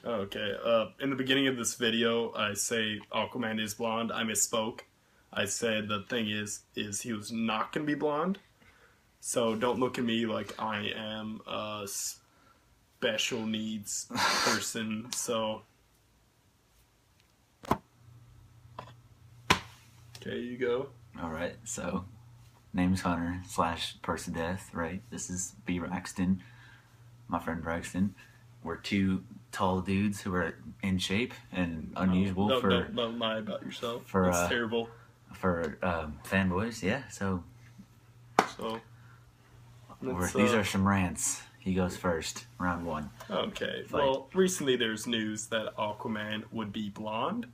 Okay. In the beginning of this video, I say Aquaman is blonde. I misspoke. I said the thing is he was not gonna be blonde. So don't look at me like I am a special needs person. So okay, you go. Alright, so name's Hunter / Person Death, right? This is B. Braxton, my friend Braxton. We're two tall dudes who are in shape and unusual Don't lie about yourself. for, That's terrible. for fanboys, yeah. So So these are some rants. He goes first, round one. okay. Fight. Well, recently there's news that Aquaman would be blonde,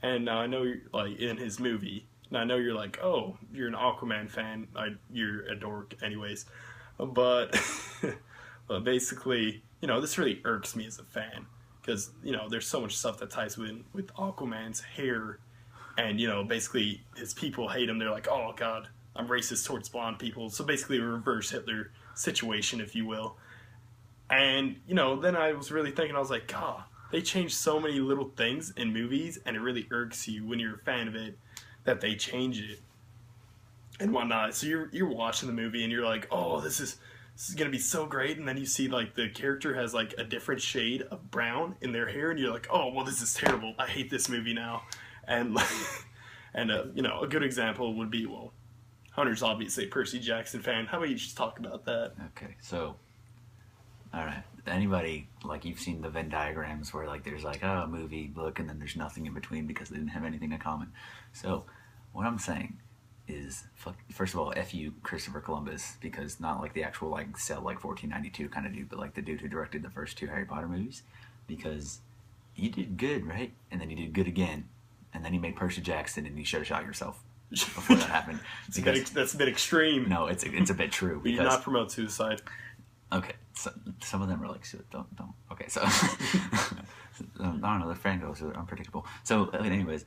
and now I know you're, like in his movie. Now I know you're like, oh, you're an Aquaman fan. You're a dork, anyways. But, but basically, this really irks me as a fan because there's so much stuff that ties with Aquaman's hair, and basically his people hate him. They're like, oh God, I'm racist towards blonde people. So basically, a reverse Hitler situation, if you will. And then I was really thinking, I was like, God, they changed so many little things in movies, and it really irks you when you're a fan of it that they change it and whatnot. So you're watching the movie and you're like, oh, this is gonna be so great, and then you see like the character has like a different shade of brown in their hair, and you're like, oh, well, this is terrible. I hate this movie now. And and a good example would be, well, Hunter's obviously a Percy Jackson fan. How about you just talk about that? Okay, so alright. Anybody, like, you've seen the Venn diagrams where like there's like, oh, a movie, book, and then there's nothing in between because they didn't have anything in common. So what I'm saying is, first of all, F you, Christopher Columbus, because not like the actual like sell like 1492 kind of dude, but like the dude who directed the first two Harry Potter movies, because you did good, right? And then you did good again, and then you made Percy Jackson, and you should have shot yourself before that happened. That's a bit extreme. No, it's a bit true. We do not promote suicide. Okay, so some of them are like, don't. Okay, so I don't know. The Frangos are unpredictable. So, anyways,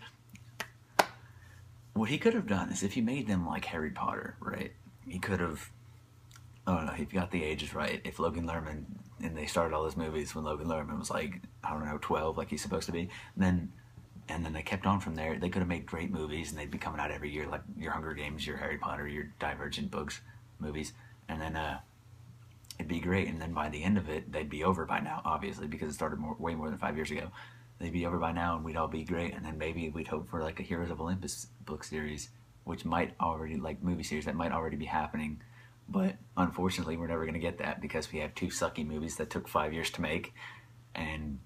what he could have done is if he made them like Harry Potter, right? He could have. I don't know. He got the ages right. If Logan Lerman, and they started all those movies when Logan Lerman was like, I don't know, 12, like he's supposed to be, and then they kept on from there. They could have made great movies, and they'd be coming out every year, like your Hunger Games, your Harry Potter, your Divergent books, movies, and then it'd be great. And then by the end of it, they'd be over by now, obviously, because it started way more than 5 years ago. They'd be over by now, and we'd all be great. And then maybe we'd hope for like a Heroes of Olympus book series, which might already, like movie series that might already be happening. But unfortunately, we're never going to get that because we have two sucky movies that took 5 years to make. And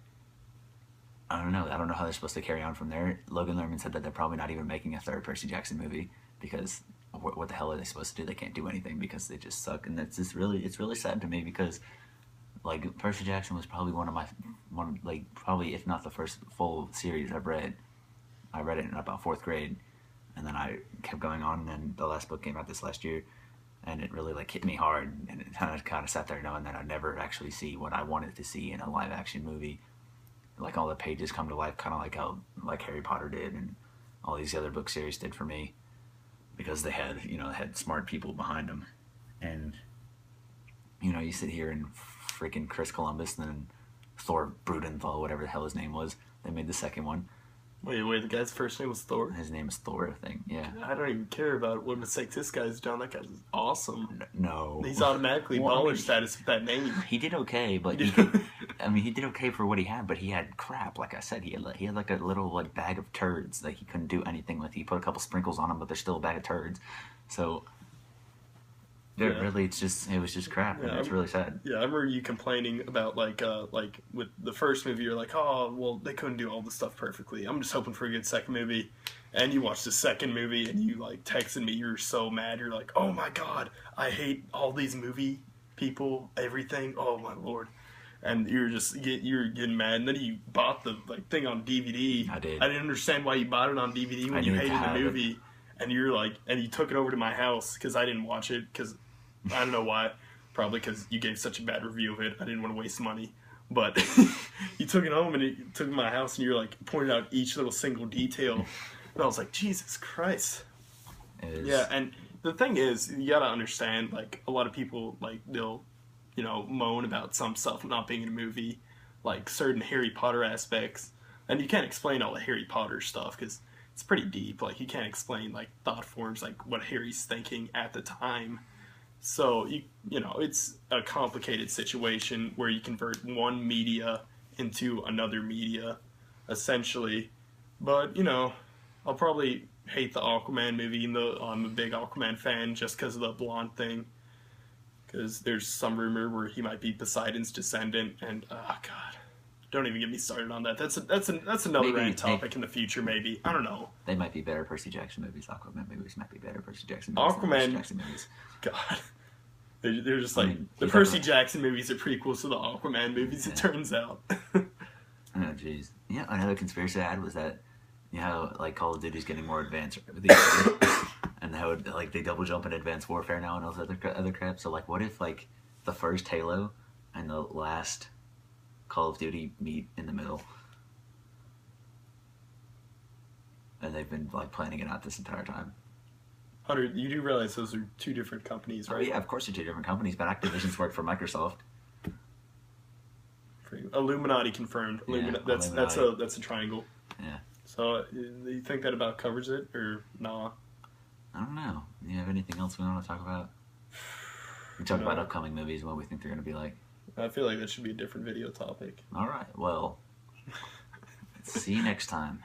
I don't know how they're supposed to carry on from there. Logan Lerman said that they're probably not even making a third Percy Jackson movie because what the hell are they supposed to do? They can't do anything because they just suck. And it's really sad to me because like Percy Jackson was probably probably if not the first full series I've read. I read it in about 4th grade, and then I kept going on, and then the last book came out this last year, and it really like hit me hard, and it kind of sat there knowing that I'd never actually see what I wanted to see in a live action movie. Like all the pages come to life, kind of like how like Harry Potter did, and all these other book series did for me, because they had smart people behind them, and you sit here and freaking Chris Columbus and then Thor Brudenthal, whatever the hell his name was. They made the second one. Wait, the guy's first name was Thor? His name is Thor, I think, yeah. I don't even care about what mistakes this guy's done. That guy's awesome. No. He's automatically baller status with that name. He did okay, but he did okay for what he had, but he had crap. Like I said, he had like a little like bag of turds that he couldn't do anything with. He put a couple sprinkles on them, but they're still a bag of turds. So really, it was just crap, and it's really sad. Yeah, I remember you complaining about like with the first movie, you're like, oh, well, they couldn't do all this stuff perfectly. I'm just hoping for a good second movie. And you watched the second movie, and you like texted me. You're so mad. You're like, oh my God, I hate all these movie people, everything. Oh my Lord. And you're getting mad, and then you bought the thing on DVD. I did. I didn't understand why you bought it on DVD when you hated the movie. And you're like, and you took it over to my house because I didn't watch it because I don't know why. Probably because you gave such a bad review of it. I didn't want to waste money. But you took it home and you took it to my house, and you're like pointing out each little single detail. And I was like, Jesus Christ. Yeah, and the thing is, you gotta understand, like, a lot of people, like, they'll, moan about some stuff not being in a movie. like certain Harry Potter aspects, and you can't explain all the Harry Potter stuff because it's pretty deep. Like you can't explain like thought forms, like what Harry's thinking at the time. So you know it's a complicated situation where you convert one media into another media, essentially. But you know, I'll probably hate the Aquaman movie, even though I'm a big Aquaman fan, just because of the blonde thing. Because there's some rumor where he might be Poseidon's descendant, and oh god, don't even get me started on that. That's another Maybe rant topic in the future. Maybe I don't know. They might be better Percy Jackson movies. Aquaman movies might be better Percy Jackson movies. Than Aquaman, Percy Jackson movies. God, they're just like I mean, the Percy Jackson movies are prequels to the Aquaman movies. It turns out. Oh jeez. Yeah, another conspiracy I had was that you know like Call of Duty's getting more advanced with the and how like they double jump in Advanced Warfare now and all those other crap. So like, what if like the first Halo and the last Call of Duty meet in the middle, and they've been like planning it out this entire time? Hunter, you do realize those are two different companies, right? Oh, yeah, of course they're two different companies, but Activision's worked for Microsoft. Illuminati confirmed. That's Illuminati. that's a triangle. Yeah. So you think that about covers it or nah? I don't know. Do you have anything else we want to talk about? We talk about upcoming movies and what we think they're going to be like. I feel like that should be a different video topic. All right. Well, see you next time.